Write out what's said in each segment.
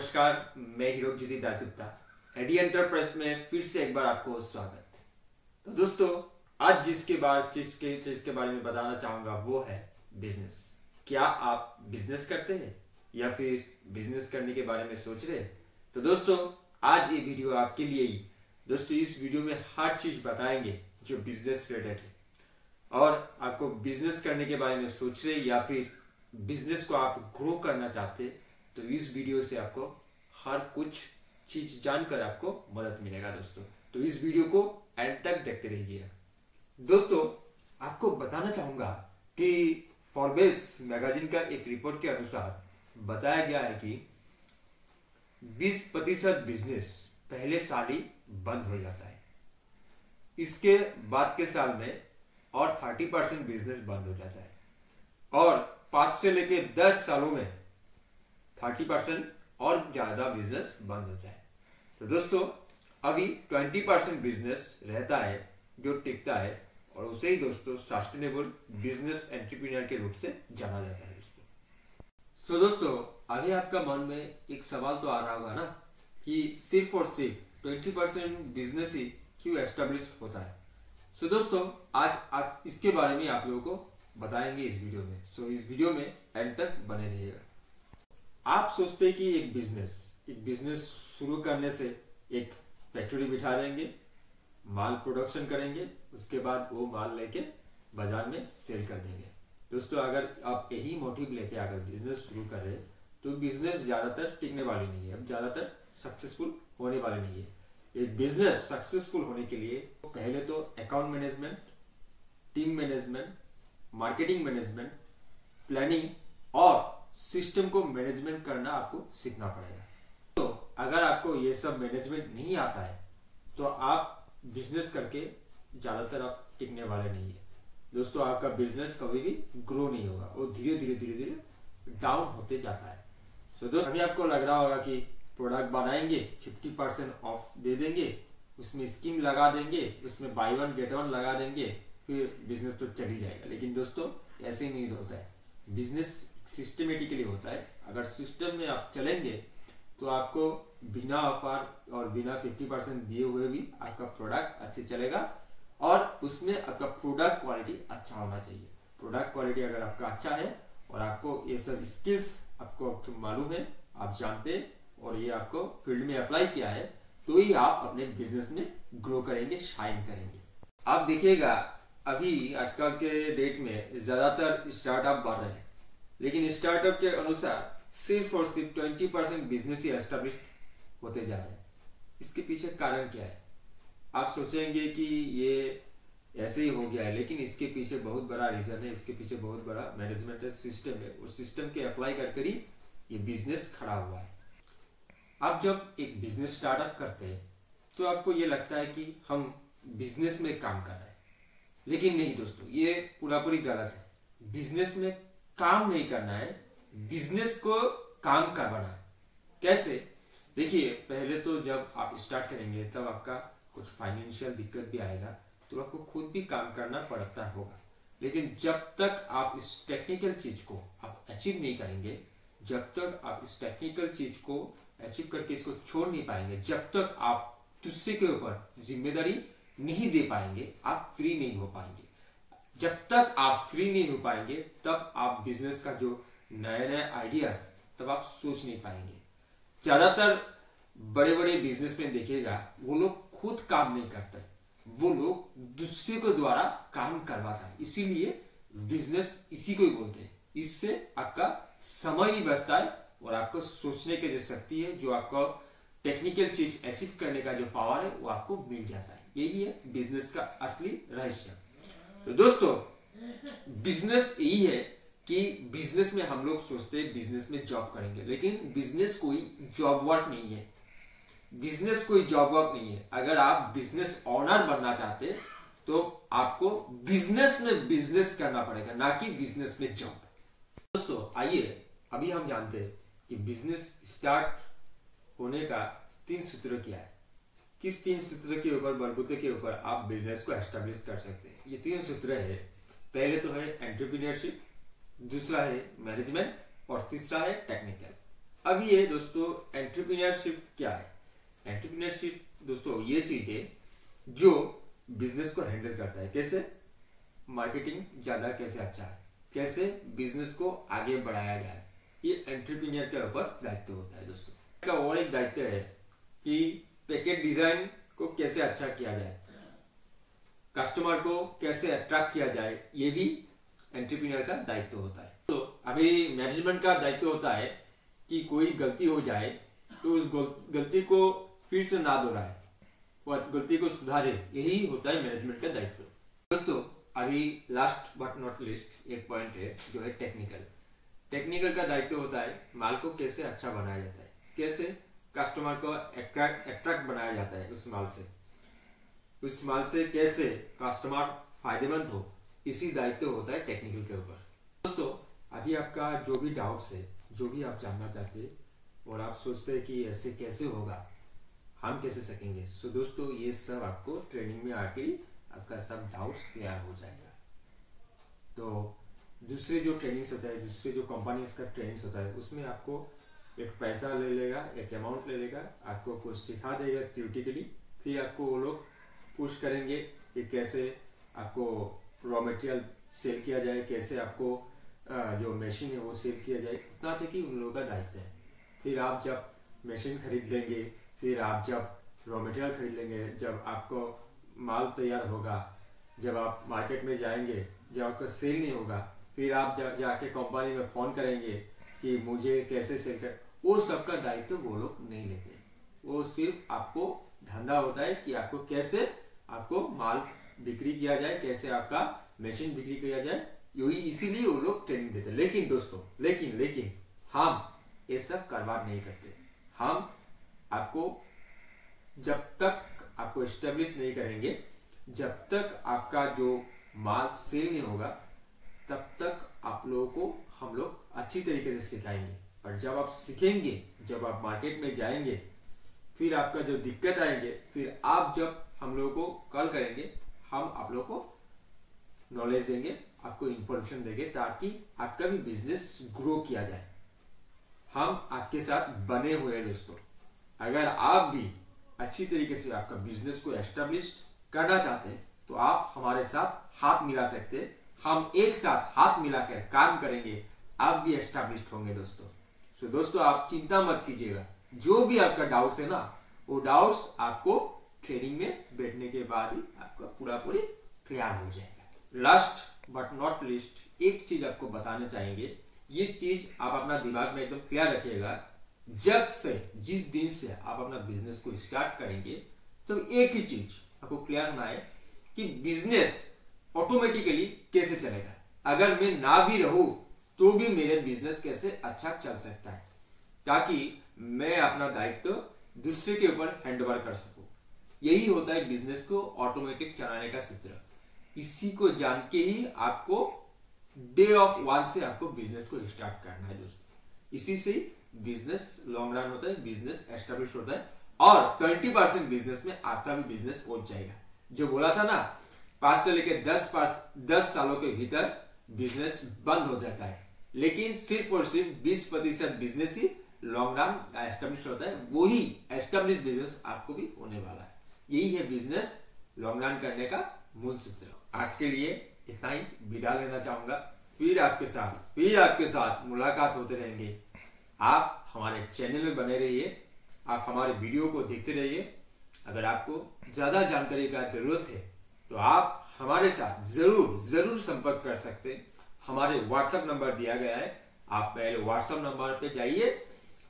नमस्कार, मैं हीरो ज्योति Dasgupta AD enterprise में फिर से एक बार आपको स्वागत। तो दोस्तों, आज चीज के बारे में बताना चाहूंगा वो है बिजनेस। क्या आप बिजनेस करते हैं या फिर बिजनेस करने के बारे में सोच रहे हैं? तो दोस्तों, आज ये वीडियो आपके लिए ही। दोस्तों, इस वीडियो में हर चीज बताएंगे जो बिजनेस रिलेटेड है, और आपको बिजनेस करने के बारे में सोच रहे या फिर बिजनेस को आप ग्रो करना चाहते हैं, तो इस वीडियो से आपको हर कुछ चीज जानकर आपको मदद मिलेगा दोस्तों। तो इस वीडियो को एंड तक देखते रहिए। दोस्तों, आपको बताना चाहूंगा कि फॉर्ब्स मैगजीन का एक रिपोर्ट के अनुसार बताया गया है कि 20% बिजनेस पहले साल ही बंद हो जाता है। इसके बाद के साल में और 30% बिजनेस बंद हो जाता है, और 5 से लेके 10 सालों में 30% और ज्यादा बिजनेस बंद होता है। तो दोस्तों, अभी 20% बिजनेस रहता है जो टिकता है, और उसे ही दोस्तों सस्टेनेबल बिजनेस एंटरप्रेन्योर के रूप से जाना जाता है दोस्तों। दोस्तों, अभी आपका मन में एक सवाल तो आ रहा होगा ना कि सिर्फ और सिर्फ 20% बिजनेस ही क्यों एस्टेब्लिश होता है। दोस्तों, आज इसके बारे में आप लोगों को बताएंगे इस वीडियो में। इस वीडियो में एंड तक बने रहिएगा। आप सोचते हैं कि एक बिजनेस शुरू करने से एक फैक्ट्री बिठा देंगे, माल प्रोडक्शन करेंगे, उसके बाद वो माल लेके बाजार में सेल कर देंगे। दोस्तों, अगर आप यही मोटिव लेके अगर बिजनेस शुरू कर रहे हैं तो बिजनेस ज्यादातर टिकने वाली नहीं है, अब ज्यादातर सक्सेसफुल होने वाले नहीं है। एक बिजनेस सक्सेसफुल होने के लिए पहले तो account management, team management, marketing management, planning और सिस्टम को मैनेजमेंट करना आपको सीखना पड़ेगा। तो अगर आपको ये सब मैनेजमेंट नहीं आता है तो आप बिजनेस करके ज्यादातर आप टिकने वाले नहीं है दोस्तों। आपका बिजनेस कभी भी ग्रो नहीं होगा, वो धीरे धीरे डाउन होते जाता है। दोस्तों, अभी आपको लग रहा होगा कि प्रोडक्ट बनाएंगे, 50% ऑफ दे देंगे, उसमें स्कीम लगा देंगे, उसमें बाय वन गेट वन लगा देंगे, फिर बिजनेस तो चल ही जाएगा। लेकिन दोस्तों, ऐसे ही नहीं होता है। बिजनेस सिस्टमेटिकली होता है। अगर सिस्टम में आप चलेंगे तो आपको बिना ऑफर और बिना 50% दिए हुए भी आपका प्रोडक्ट अच्छे चलेगा, और उसमें आपका प्रोडक्ट क्वालिटी अच्छा होना चाहिए। प्रोडक्ट क्वालिटी अगर आपका अच्छा है और आपको ये सब स्किल्स आपको मालूम है, आप जानते हैं, और ये आपको फील्ड में अप्लाई किया है, तो ही आप अपने बिजनेस में ग्रो करेंगे, शाइन करेंगे। आप देखिएगा, अभी आजकल के डेट में ज्यादातर स्टार्टअप बढ़ रहे हैं, लेकिन स्टार्टअप के अनुसार सिर्फ और सिर्फ 20% बिजनेस ही एस्टेब्लिश होते जा रहे हैं। इसके पीछे कारण क्या है? आप सोचेंगे कि ये ऐसे ही हो गया है, लेकिन इसके पीछे बहुत बड़ा रीजन है, इसके पीछे बहुत बड़ा मैनेजमेंट सिस्टम है। उस सिस्टम के अप्लाई कर ही ये बिजनेस खड़ा हुआ है। आप जब एक बिजनेस स्टार्टअप करते हैं तो आपको ये लगता है कि हम बिजनेस में काम कर रहे हैं, लेकिन नहीं दोस्तों, ये पूरी गलत है। बिजनेस में काम नहीं करना है, बिजनेस को काम करवाना है। कैसे? देखिए, पहले तो जब आप स्टार्ट करेंगे तब आपका कुछ फाइनेंशियल दिक्कत भी आएगा, तो आपको खुद भी काम करना पड़ता होगा। लेकिन जब तक आप इस टेक्निकल चीज को आप अचीव नहीं करेंगे, जब तक आप इस टेक्निकल चीज को अचीव करके इसको छोड़ नहीं पाएंगे, जब तक आप दूसरे के ऊपर जिम्मेदारी नहीं दे पाएंगे, आप फ्री नहीं हो पाएंगे। जब तक आप फ्री नहीं हो पाएंगे तब आप बिजनेस का जो नए आइडियाज तब आप सोच नहीं पाएंगे। ज्यादातर बड़े बड़े बिजनेस में देखिएगा, वो लोग खुद काम नहीं करते, वो लोग दूसरे को द्वारा काम करवाता है। इसीलिए बिजनेस इसी को ही बोलते हैं। इससे आपका समय भी बचता है और आपको सोचने की जो शक्ति है, जो आपको टेक्निकल चीज अचीव करने का जो पावर है, वो आपको मिल जाता है। यही है बिजनेस का असली रहस्य। तो दोस्तों, बिजनेस यही है कि बिजनेस में हम लोग सोचते हैं बिजनेस में जॉब करेंगे, लेकिन बिजनेस कोई जॉब वर्क नहीं है। बिजनेस कोई जॉब वर्क नहीं है। अगर आप बिजनेस ओनर बनना चाहते तो आपको बिजनेस में बिजनेस करना पड़ेगा, ना कि बिजनेस में जॉब। दोस्तों, आइए अभी हम जानते हैं कि बिजनेस स्टार्ट होने का 3 सूत्र क्या है। किस 3 सूत्र के ऊपर, बलबूते के ऊपर आप बिजनेस को एस्टेब्लिश कर सकते हैं। ये 3 सूत्र है। पहले तो है एंटरप्रेन्योरशिप, दूसरा है मैनेजमेंट, और तीसरा है टेक्निकल। अब ये दोस्तों एंटरप्रेन्योरशिप क्या है? एंटरप्रेन्योरशिप दोस्तों ये चीज है जो बिजनेस को हैंडल करता है। कैसे? मार्केटिंग ज्यादा कैसे अच्छा है, कैसे बिजनेस को आगे बढ़ाया जाए, ये एंटरप्रेन्योर के ऊपर दायित्व होता है दोस्तों। का और एक दायित्व है कि पैकेज डिजाइन को कैसे अच्छा किया जाए, कस्टमर को कैसे अट्रैक्ट किया जाए, ये भी एंटरप्रेन्योर का दायित्व होता है। तो अभी मैनेजमेंट का दायित्व होता है कि कोई गलती हो जाए तो उस गलती को फिर से ना दोहराए और गलती को सुधारे, यही होता है मैनेजमेंट का दायित्व। दोस्तों अभी लास्ट बट नॉट लिस्ट एक पॉइंट है जो है टेक्निकल का दायित्व होता है माल को कैसे अच्छा बनाया जाता है, कैसे कस्टमर को अट्रैक्ट बनाया जाता है उस माल से कैसे कस्टमर फायदेमंद हो, इसी दायित्व होता है टेक्निकल के ऊपर। दोस्तों अभी आपका जो भी डाउट्स है, जो भी आप जानना चाहते हैं और आप सोचते हैं कि ऐसे कैसे होगा, हम कैसे सकेंगे, सो दोस्तों ये सब आपको ट्रेनिंग में आके आपका सब डाउट्स क्लियर हो जाएगा। तो दूसरे जो ट्रेनिंग्स होता है, दूसरे जो कंपनीज का ट्रेनिंग्स होता है, उसमें आपको एक पैसा ले लेगा, एक अमाउंट ले लेगा, आपको कुछ सिखा देगा थियोरेटिकली, फिर आपको वो लोग पुश करेंगे कि कैसे आपको रॉ मटेरियल सेल किया जाए, कैसे आपको जो मशीन है वो सेल किया जाए, उतना से कि उन लोगों का दायित्व है। फिर आप जब मशीन खरीद लेंगे, फिर आप जब रॉ मटेरियल खरीद लेंगे, जब आपको माल तैयार होगा, जब आप मार्केट में जाएंगे, जब आपका सेल नहीं होगा, फिर आप जाके कंपनी में फोन करेंगे कि मुझे कैसे सेल कर, वो सबका दायित्व वो लोग नहीं लेते। वो सिर्फ आपको धंधा होता है कि आपको कैसे आपको माल बिक्री किया जाए, कैसे आपका मशीन बिक्री किया जाए, यही इसीलिए वो लोग ट्रेनिंग देते। लेकिन दोस्तों लेकिन हम ये सब करवा नहीं करते। हम आपको जब तक आपको एस्टेब्लिश नहीं करेंगे, जब तक आपका जो माल सेल नहीं होगा, तब तक आप लोगों को हम लोग अच्छी तरीके से सिखाएंगे। और जब आप सीखेंगे, जब आप मार्केट में जाएंगे, फिर आपका जो दिक्कत आएंगे, फिर आप जब हम लोगों को कॉल करेंगे, हम आप लोगों को नॉलेज देंगे, आपको इंफॉर्मेशन देंगे, ताकि आपका भी बिजनेस ग्रो किया जाए। हम आपके साथ बने हुए हैं दोस्तों। अगर आप भी अच्छी तरीके से आपका बिजनेस को एस्टेब्लिश करना चाहते हैं तो आप हमारे साथ हाथ मिला सकते हैं। हम एक साथ हाथ मिलाकर काम करेंगे, आप भी एस्टेब्लिश होंगे दोस्तों। सो दोस्तों आप चिंता मत कीजिएगा, जो भी आपका डाउट्स है ना, वो डाउट्स आपको ट्रेनिंग में बैठने के बाद ही आपका पूरी क्लियर हो जाएगा। लास्ट बट नॉट लिस्ट एक चीज आपको बताना चाहेंगे, ये चीज आप अपना दिमाग में एकदम क्लियर रखिएगा। जब से जिस दिन से आप अपना बिजनेस को स्टार्ट करेंगे, तो एक ही चीज आपको क्लियर होना है कि बिजनेस ऑटोमेटिकली कैसे चलेगा। अगर मैं ना भी रहूं तो भी मेरे बिजनेस कैसे अच्छा चल सकता है, ताकि मैं अपना दायित्व दूसरे के ऊपर हैंडओवर कर सकूं। यही होता है बिजनेस को ऑटोमेटिक चलाने का सूत्र। इसी को जान के ही आपको डे ऑफ वन से आपको बिजनेस को स्टार्ट करना है दोस्तों। इसी से बिजनेस लॉन्ग रन होता है, बिजनेस एस्टेब्लिश होता है, और 20% बिजनेस में आपका भी बिजनेस पहुंच जाएगा। जो बोला था ना, 5 से लेकर 10 सालों के भीतर बिजनेस बंद हो जाता है, लेकिन सिर्फ और सिर्फ 20% बिजनेस ही लॉन्ग रन एस्टेब्लिश होता है। वही एस्टेब्लिश बिजनेस आपको भी होने वाला है। यही है बिजनेस लॉन्ग रन करने का मूल सूत्र। आज के लिए इतना ही, विदा लेना चाहूंगा। फिर आपके साथ मुलाकात होते रहेंगे। आप हमारे चैनल में बने रहिए, आप हमारे वीडियो को देखते रहिए। अगर आपको ज्यादा जानकारी का जरूरत है तो आप हमारे साथ जरूर संपर्क कर सकते हैं। हमारे व्हाट्सएप नंबर दिया गया है, आप पहले व्हाट्सएप नंबर पे जाइए,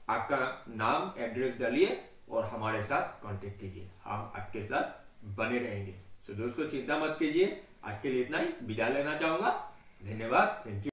आपका नाम एड्रेस डालिए और हमारे साथ कांटेक्ट कीजिए। हम आपके साथ बने रहेंगे। सो दोस्तों चिंता मत कीजिए। आज के लिए इतना ही, विदा लेना चाहूंगा। धन्यवाद, थैंक यू।